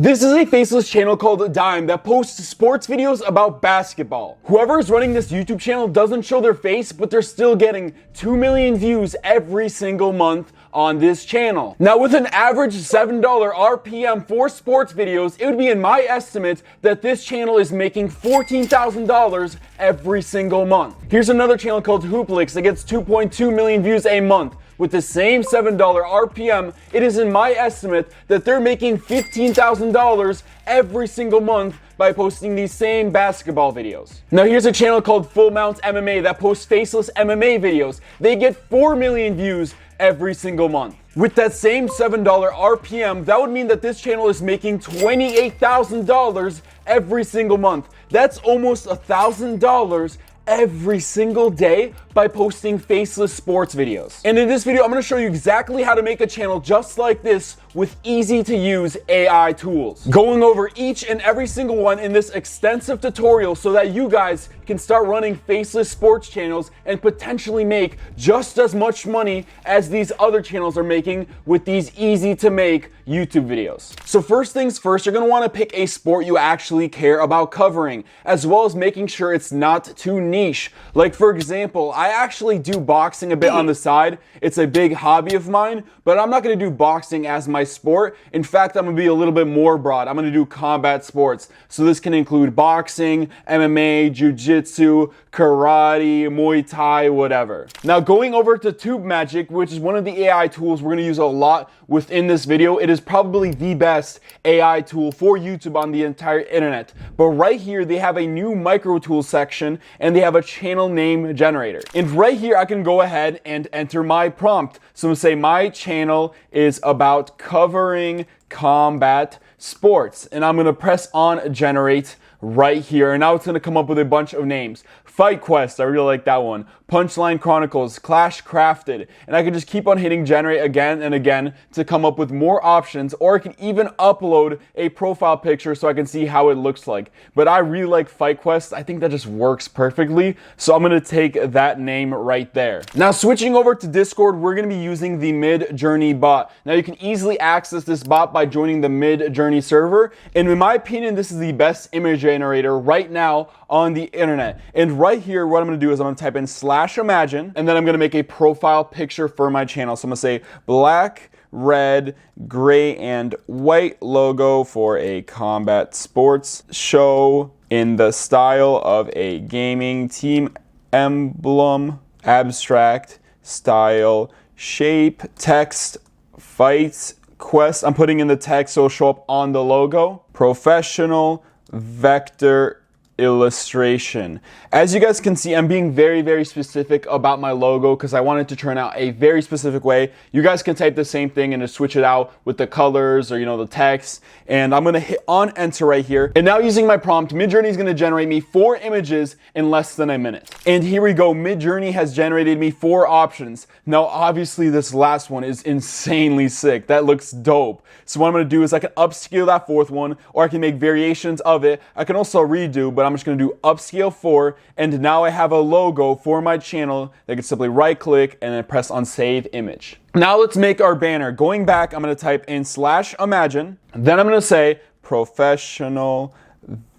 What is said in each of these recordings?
This is a faceless channel called Dime that posts sports videos about basketball. Whoever is running this YouTube channel doesn't show their face, but they're still getting 2 million views every single month on this channel. Now, with an average $7 RPM for sports videos, it would be in my estimate that this channel is making $14,000 every single month. Here's another channel called Hooplix that gets 2.2 million views a month. With the same $7 RPM, it is in my estimate that they're making $15,000 every single month by posting these same basketball videos. Now here's a channel called Full Mount MMA that posts faceless MMA videos. They get 4 million views every single month. With that same $7 RPM, that would mean that this channel is making $28,000 every single month. That's almost $1,000 every single day by posting faceless sports videos. And in this video, I'm going to show you exactly how to make a channel just like this with easy to use AI tools. Going over each and every single one in this extensive tutorial so that you guys can start running faceless sports channels and potentially make just as much money as these other channels are making with these easy to make YouTube videos. So first things first, you're going to want to pick a sport you actually care about covering, as well as making sure it's not too niche. Like for example, I actually do boxing a bit on the side. It's a big hobby of mine, but I'm not going to do boxing as my sport. In fact, I'm going to be a little bit more broad. I'm going to do combat sports. So this can include boxing, MMA, jiu-jitsu, karate, Muay Thai, whatever. Now going over to TubeMagic, which is one of the AI tools we're going to use a lot within this video. It is probably the best AI tool for YouTube on the entire internet. But right here, they have a new micro tool section and they have a channel name generator. And right here, I can go ahead and enter my prompt. So I'm going to say my channel is about covering combat sports. And I'm going to press on generate right here. And now it's going to come up with a bunch of names. Fight Quest, I really like that one. Punchline Chronicles, Clash Crafted. And I can just keep on hitting generate again and again to come up with more options, or I can even upload a profile picture so I can see how it looks like. But I really like Fight Quest. I think that just works perfectly. So I'm going to take that name right there. Now switching over to Discord, we're going to be using the Midjourney bot. Now you can easily access this bot by joining the Midjourney server. And in my opinion, this is the best image generator right now on the internet. And right here, what I'm going to do is I'm going to type in /imagine, and then I'm going to make a profile picture for my channel. So I'm going to say black, red, gray, and white logo for a combat sports show in the style of a gaming team emblem, abstract style, shape, text, fights, quest. I'm putting in the text so it'll show up on the logo. Professional vector illustration. As you guys can see, I'm being very specific about my logo because I want it to turn out a very specific way. You guys can type the same thing and just switch it out with the colors or the text. And I'm going to hit on enter right here. And now using my prompt, Midjourney is going to generate me 4 images in less than a minute. And here we go. Midjourney has generated me 4 options. Now obviously this last one is insanely sick. That looks dope. So what I'm going to do is I can upscale that 4th one, or I can make variations of it. I can also redo, but I'm just going to do upscale 4, and now I have a logo for my channel that I can simply right click and then press on save image. Now let's make our banner. Going back, I'm going to type in /imagine, then I'm going to say professional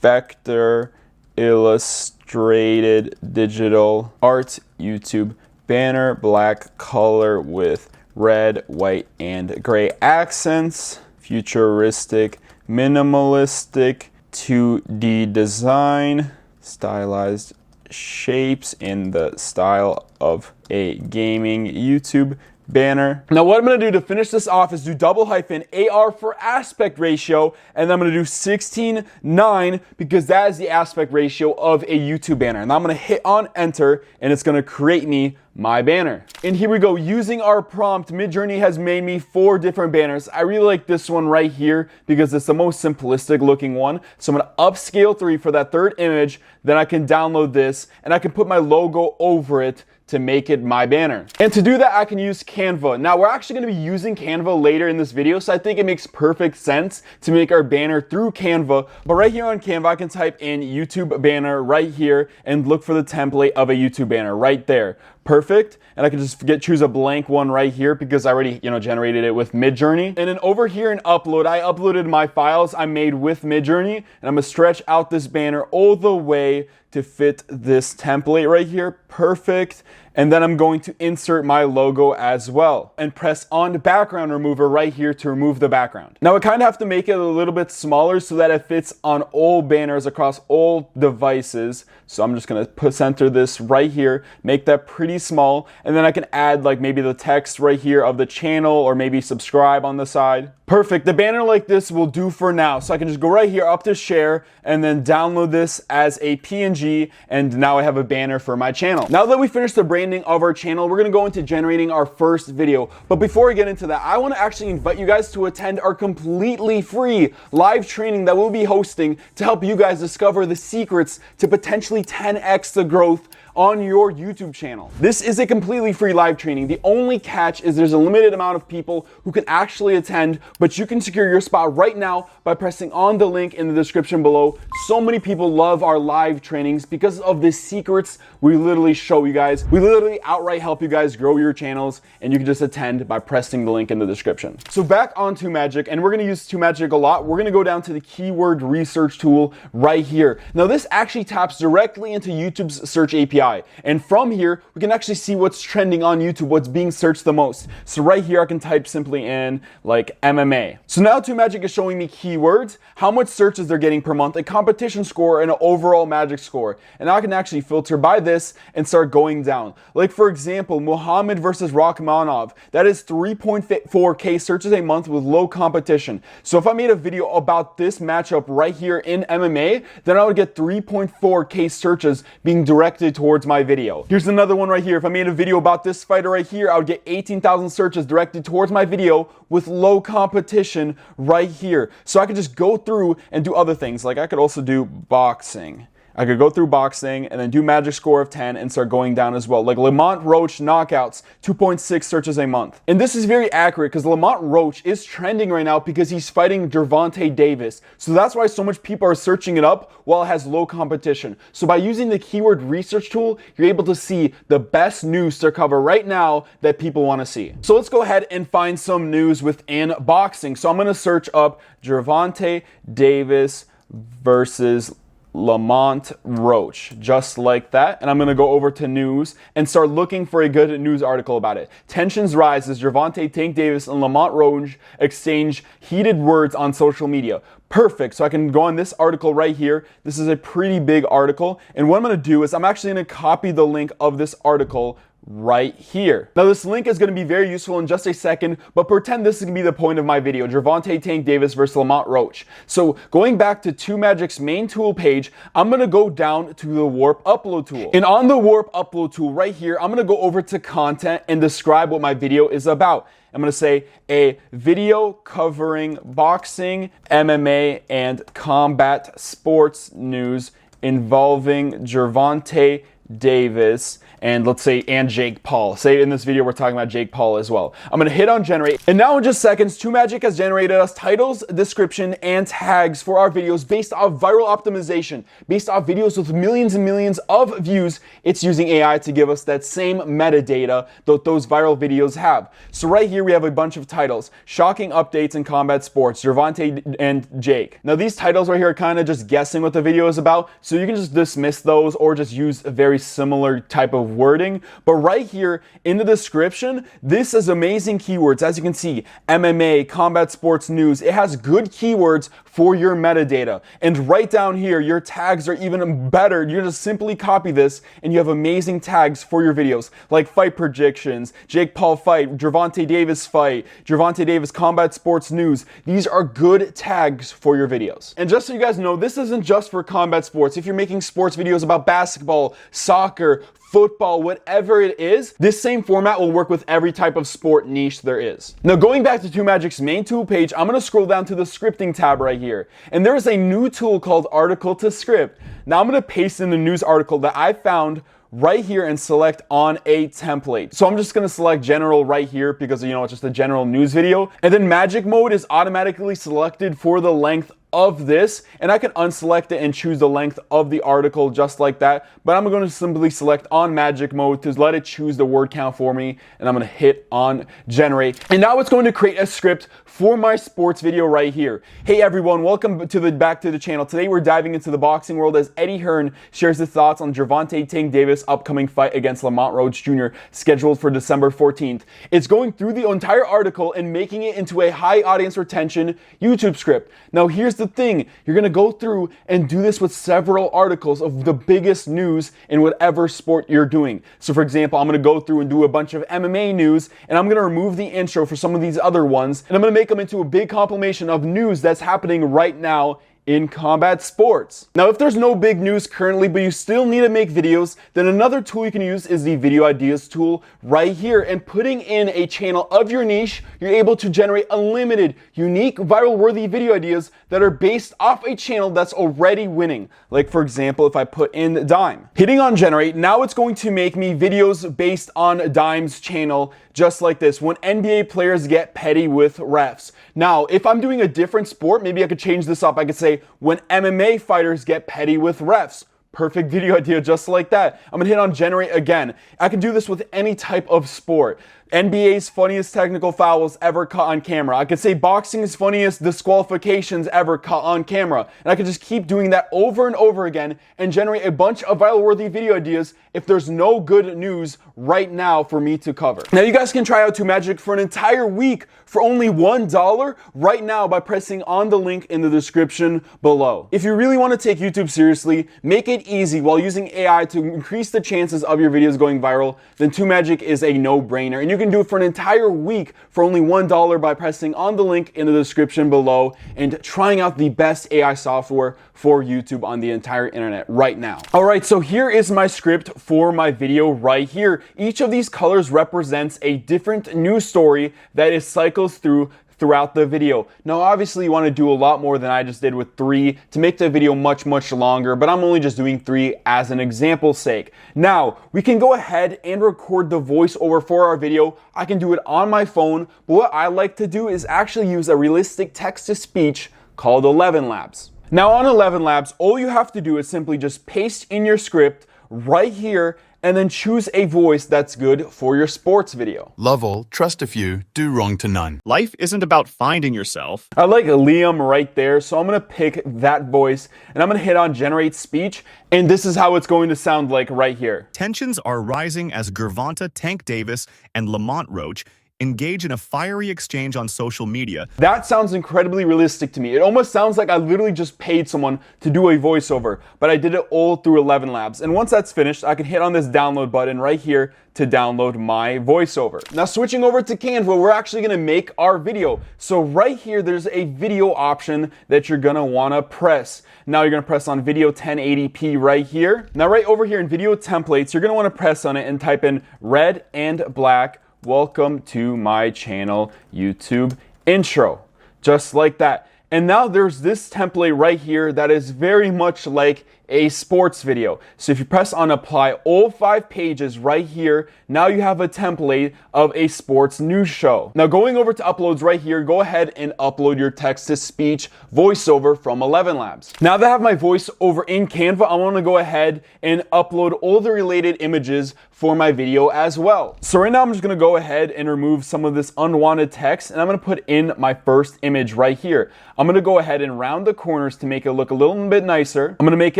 vector illustrated digital art YouTube banner, black color with red, white, and gray accents, futuristic, minimalistic, 2D design, stylized shapes in the style of a gaming YouTube banner. Now what I'm going to do to finish this off is do /AR for aspect ratio, and then I'm going to do 16:9 because that is the aspect ratio of a YouTube banner. And I'm going to hit on enter, and it's going to create me my banner. And here we go. Using our prompt, Midjourney has made me 4 different banners. I really like this one right here because it's the most simplistic looking one. So I'm going to upscale 3 for that 3rd image. Then I can download this and I can put my logo over it to make it my banner. And to do that, I can use Canva. Now we're actually going to be using Canva later in this video, so I think it makes perfect sense to make our banner through Canva. But right here on Canva, I can type in YouTube banner right here and look for the template of a YouTube banner right there. Perfect. And I can just choose a blank one right here because I already, generated it with Midjourney. And then over here in upload, I uploaded my files I made with Midjourney, and I'm gonna stretch out this banner all the way to fit this template right here. Perfect. And then I'm going to insert my logo as well and press on background remover right here to remove the background. Now I kind of have to make it a little bit smaller so that it fits on all banners across all devices. So I'm just going to center this right here, make that pretty small, and then I can add like maybe the text right here of the channel or maybe subscribe on the side. Perfect. The banner like this will do for now. So I can just go right here up to share and then download this as a PNG, and now I have a banner for my channel. Now that we finished the branding of our channel, we're going to go into generating our first video. But before we get into that, I want to actually invite you guys to attend our completely free live training that we'll be hosting to help you guys discover the secrets to potentially 10x the growth on your YouTube channel. This is a completely free live training. The only catch is there's a limited amount of people who can actually attend, but you can secure your spot right now by pressing on the link in the description below. So many people love our live trainings because of the secrets we literally show you guys. We literally outright help you guys grow your channels, and you can just attend by pressing the link in the description. So back on TubeMagic, and we're gonna use TubeMagic a lot. We're gonna go down to the keyword research tool right here. Now this actually taps directly into YouTube's search API. And from here, we can actually see what's trending on YouTube, what's being searched the most. So right here, I can type simply in like MMA. So now TubeMagic is showing me keywords, how much searches they're getting per month, a competition score, and an overall magic score. And now I can actually filter by this and start going down. Like for example, Muhammad versus Rakhmonov. That is 3.4K searches a month with low competition. So if I made a video about this matchup right here in MMA, then I would get 3.4K searches being directed towards my video. Here's another one right here. If I made a video about this fighter right here, I would get 18,000 searches directed towards my video with low competition right here. So I could just go through and do other things. Like I could also do boxing. I could go through boxing and then do magic score of 10 and start going down as well. Like Lamont Roach knockouts, 2.6 searches a month. And this is very accurate because Lamont Roach is trending right now because he's fighting Gervonta Davis. So that's why so much people are searching it up while it has low competition. So by using the keyword research tool, you're able to see the best news to cover right now that people want to see. So let's go ahead and find some news within boxing. So I'm going to search up Gervonta Davis versus Lamont Roach, just like that. And I'm going to go over to news and start looking for a good news article about it. Tensions rise as Gervonta Tank Davis and Lamont Roach exchange heated words on social media. Perfect. So I can go on this article right here. This is a pretty big article. And what I'm going to do is I'm actually going to copy the link of this article right here. Now this link is going to be very useful in just a second, but pretend this is going to be the point of my video, Gervonta Tank Davis versus Lamont Roach. So going back to TubeMagic's main tool page, I'm going to go down to the Warp Upload tool. And on the Warp Upload tool right here, I'm going to go over to content and describe what my video is about. I'm going to say a video covering boxing, MMA, and combat sports news involving Gervonta Davis and let's say and Jake Paul. Say in this video we're talking about Jake Paul as well. I'm going to hit on generate, and now in just seconds TubeMagic has generated us titles, description, and tags for our videos based off viral optimization, based off videos with millions and millions of views. It's using AI to give us that same metadata that those viral videos have. So right here we have a bunch of titles: shocking updates in combat sports, Gervonta and Jake. Now these titles right here are kind of just guessing what the video is about, so you can just dismiss those or just use a very similar type of wording. But right here in the description, this is amazing keywords. As you can see, MMA, combat sports news, it has good keywords for your metadata. And right down here, your tags are even better. You just simply copy this and you have amazing tags for your videos, like fight predictions, Jake Paul fight, Gervonta Davis fight, Gervonta Davis combat sports news. These are good tags for your videos. And just so you guys know, this isn't just for combat sports. If you're making sports videos about basketball, soccer, football, whatever it is, this same format will work with every type of sport niche there is. Now going back to TubeMagic's main tool page, I'm going to scroll down to the scripting tab right here. And there is a new tool called Article to Script. Now I'm going to paste in the news article that I found right here and select on a template. So I'm just going to select general right here because, it's just a general news video. And then magic mode is automatically selected for the length of this, and I can unselect it and choose the length of the article just like that. But I'm going to simply select on magic mode to let it choose the word count for me, and I'm going to hit on generate. And now it's going to create a script for my sports video right here. Hey everyone, welcome back to the channel. Today we're diving into the boxing world as Eddie Hearn shares his thoughts on Gervonta Tank Davis' upcoming fight against Lamont Roach Jr. scheduled for December 14th. It's going through the entire article and making it into a high audience retention YouTube script. Now here's the thing, you're going to go through and do this with several articles of the biggest news in whatever sport you're doing. So for example, I'm going to go through and do a bunch of MMA news, and I'm going to remove the intro for some of these other ones, and I'm going to make them into a big compilation of news that's happening right now in combat sports. Now, if there's no big news currently, but you still need to make videos, then another tool you can use is the video ideas tool right here. And putting in a channel of your niche, you're able to generate unlimited, unique, viral-worthy video ideas that are based off a channel that's already winning. Like for example, if I put in Dime. Hitting on generate, now it's going to make me videos based on Dime's channel, just like this, when NBA players get petty with refs. Now, if I'm doing a different sport, maybe I could change this up. I could say, when MMA fighters get petty with refs. Perfect video idea just like that. I'm gonna hit on generate again. I can do this with any type of sport. NBA's funniest technical fouls ever caught on camera. I could say boxing's funniest disqualifications ever caught on camera. And I could just keep doing that over and over again and generate a bunch of viral-worthy video ideas if there's no good news right now for me to cover. Now you guys can try out TubeMagic for an entire week for only $1 right now by pressing on the link in the description below. If you really want to take YouTube seriously, make it easy while using AI to increase the chances of your videos going viral, then TubeMagic is a no-brainer. And you can do it for an entire week for only $1 by pressing on the link in the description below and trying out the best AI software for YouTube on the entire internet right now. Alright, so here is my script for my video right here. Each of these colors represents a different news story that is cycles throughout the video. Now obviously you want to do a lot more than I just did with 3 to make the video much longer, but I'm only just doing 3 as an example's sake. Now we can go ahead and record the voiceover for our video. I can do it on my phone, but what I like to do is actually use a realistic text-to-speech called 11 Labs. Now on 11 Labs, all you have to do is simply just paste in your script right here and then choose a voice that's good for your sports video. Love all, trust a few, do wrong to none. Life isn't about finding yourself. I like Liam right there, so I'm gonna pick that voice and I'm gonna hit on generate speech, and this is how it's going to sound like right here. Tensions are rising as Gervonta Tank Davis and Lamont Roach engage in a fiery exchange on social media. That sounds incredibly realistic to me. It almost sounds like I literally just paid someone to do a voiceover, but I did it all through 11 Labs. And once that's finished, I can hit on this download button right here to download my voiceover. Now switching over to Canva, we're actually gonna make our video. So right here, there's a video option that you're gonna wanna press. Now you're gonna press on video 1080p right here. Now right over here in video templates, you're gonna wanna press on it and type in red and black, welcome to my channel YouTube intro, just like that. And now there's this template right here that is very much like a sports video. So if you press on apply all 5 pages right here, now you have a template of a sports news show. Now going over to uploads right here, go ahead and upload your text-to-speech voiceover from 11 Labs. Now that I have my voiceover in Canva, I want to go ahead and upload all the related images for my video as well. So right now I'm just going to go ahead and remove some of this unwanted text, and I'm going to put in my first image right here. I'm going to go ahead and round the corners to make it look a little bit nicer. I'm going to make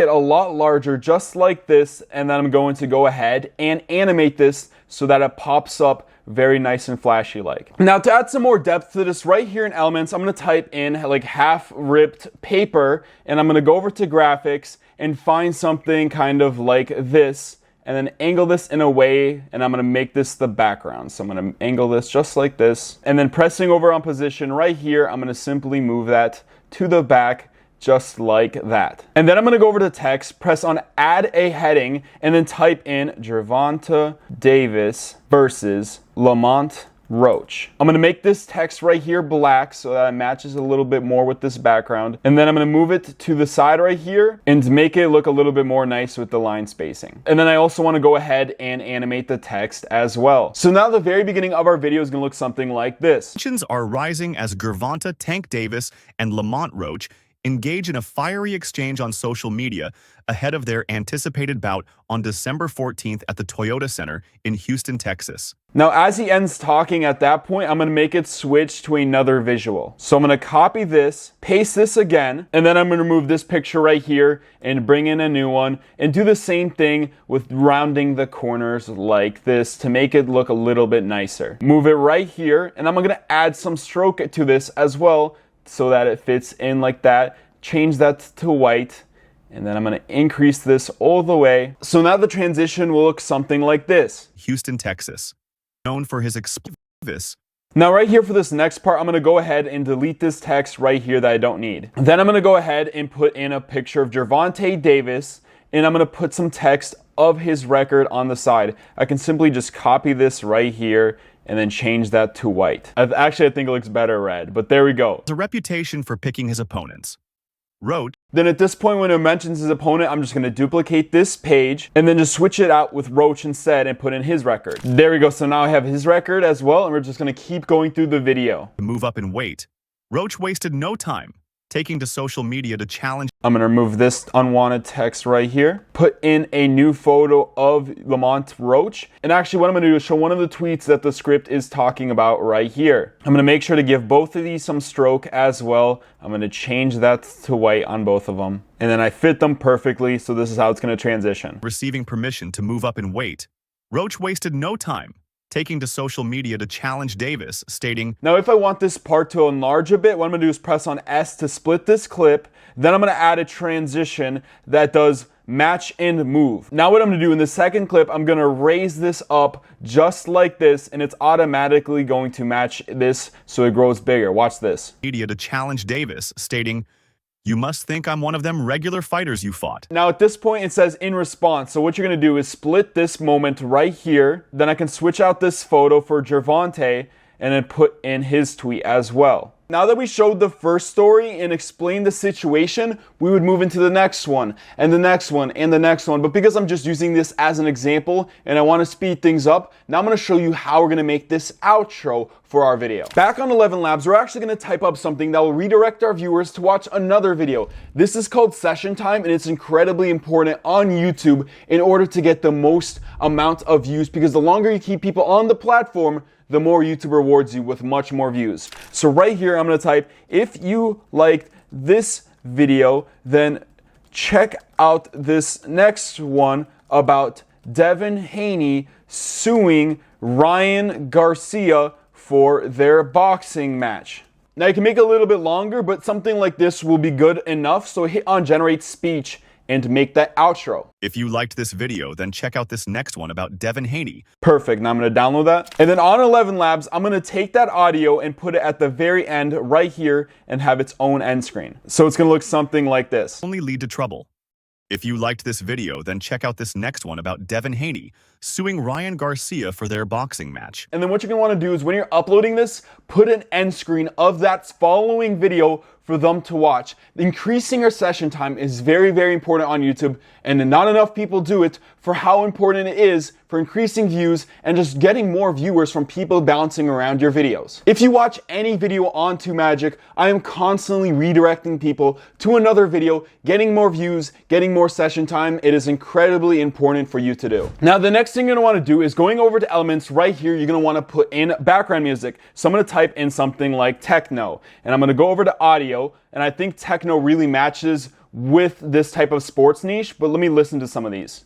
it a lot larger just like this, and then I'm going to go ahead and animate this so that it pops up very nice and flashy like. Now to add some more depth to this, right here in Elements, I'm going to type in like half ripped paper, and I'm going to go over to graphics and find something kind of like this, and then angle this in a way, and I'm going to make this the background. So I'm going to angle this just like this, and then pressing over on position right here, I'm going to simply move that to the back just like that. And then I'm going to go over to text, press on add a heading, and then type in Gervonta Davis versus Lamont Roach. I'm going to make this text right here black so that it matches a little bit more with this background. And then I'm going to move it to the side right here and make it look a little bit more nice with the line spacing. And then I also want to go ahead and animate the text as well. So now the very beginning of our video is going to look something like this. Tensions are rising as Gervonta Tank Davis and Lamont Roach engage in a fiery exchange on social media ahead of their anticipated bout on December 14th at the Toyota Center in Houston, Texas. Now, as he ends talking at that point, I'm going to make it switch to another visual. So I'm going to copy this, paste this again, and then I'm going to remove this picture right here and bring in a new one and do the same thing with rounding the corners like this to make it look a little bit nicer. Move it right here, and I'm going to add some stroke to this as well so that it fits in like that. Change that to white. And then I'm going to increase this all the way. So now the transition will look something like this. Houston, Texas. Known for his explosiveness. Now right here for this next part, I'm going to go ahead and delete this text right here that I don't need. Then I'm going to go ahead and put in a picture of Gervonta Davis, and I'm going to put some text of his record on the side. I can simply just copy this right here and then change that to white. Actually, I think it looks better red, but there we go. Has a reputation for picking his opponents. Roach. Then at this point when it mentions his opponent, I'm just going to duplicate this page and then just switch it out with Roach instead and put in his record. There we go. So now I have his record as well, and we're just going to keep going through the video. To move up in weight, Roach wasted no time taking to social media to challenge. I'm going to remove this unwanted text right here, put in a new photo of Lamont Roach, and actually what I'm going to do is show one of the tweets that the script is talking about right here. I'm going to make sure to give both of these some stroke as well. I'm going to change that to white on both of them, and then I fit them perfectly, so this is how it's going to transition. Receiving permission to move up in weight, Roach wasted no time taking to social media to challenge Davis, stating, now if I want this part to enlarge a bit, what I'm going to do is press on S to split this clip. Then I'm going to add a transition that does match and move. Now what I'm going to do in the second clip, I'm going to raise this up just like this, and it's automatically going to match this so it grows bigger. Watch this. Media to challenge Davis, stating, you must think I'm one of them regular fighters you fought. Now at this point it says in response. So what you're going to do is split this moment right here. Then I can switch out this photo for Gervonta and then put in his tweet as well. Now that we showed the first story and explained the situation, we would move into the next one, and the next one, and the next one. But because I'm just using this as an example, and I want to speed things up, now I'm going to show you how we're going to make this outro for our video. Back on 11 Labs, we're actually going to type up something that will redirect our viewers to watch another video. This is called Session Time, and it's incredibly important on YouTube in order to get the most amount of views, because the longer you keep people on the platform, the more YouTube rewards you with much more views. So right here, I'm going to type, if you liked this video, then check out this next one about Devin Haney suing Ryan Garcia for their boxing match. Now you can make it a little bit longer, but something like this will be good enough. So hit on generate speech and make that outro. If you liked this video, then check out this next one about Devin Haney. Perfect. Now I'm going to download that. And then on 11 Labs, I'm going to take that audio and put it at the very end right here and have its own end screen. So it's going to look something like this. Only lead to trouble. If you liked this video, then check out this next one about Devin Haney suing Ryan Garcia for their boxing match. And then what you're going to want to do is when you're uploading this, put an end screen of that following video for them to watch. Increasing your session time is very, very important on YouTube, and not enough people do it for how important it is for increasing views and just getting more viewers from people bouncing around your videos. If you watch any video on TubeMagic, I am constantly redirecting people to another video, getting more views, getting more session time. It is incredibly important for you to do. Now, the next thing you're going to want to do is going over to elements right here, you're going to want to put in background music. So I'm going to type in something like techno, and I'm going to go over to audio, and I think techno really matches with this type of sports niche, but let me listen to some of these.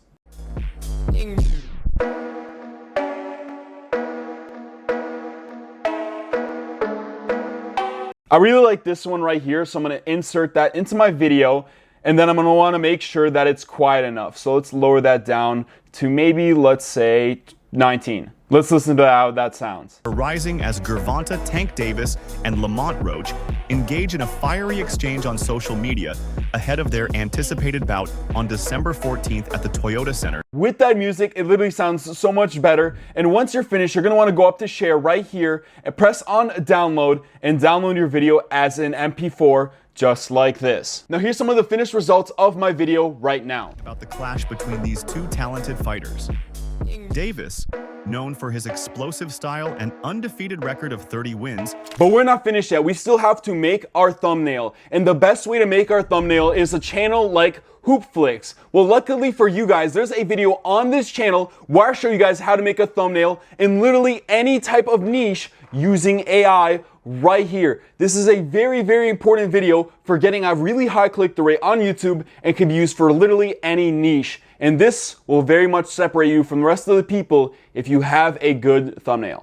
I really like this one right here, so I'm going to insert that into my video, and then I'm going to want to make sure that it's quiet enough. So let's lower that down to maybe, let's say, 19. Let's listen to how that sounds. Arising as Gervonta Tank Davis and Lamont Roach engage in a fiery exchange on social media ahead of their anticipated bout on December 14th at the Toyota Center. With that music, it literally sounds so much better. And once you're finished, you're going to want to go up to share right here and press on download and download your video as an MP4 just like this. Now here's some of the finished results of my video right now. About the clash between these two talented fighters. Davis known for his explosive style and undefeated record of 30 wins. But we're not finished yet. We still have to make our thumbnail. And the best way to make our thumbnail is a channel like Hoopflix. Well, luckily for you guys, there's a video on this channel where I show you guys how to make a thumbnail in literally any type of niche using AI right here. This is a very, very important video for getting a really high click-through rate on YouTube and can be used for literally any niche. And this will very much separate you from the rest of the people if you have a good thumbnail.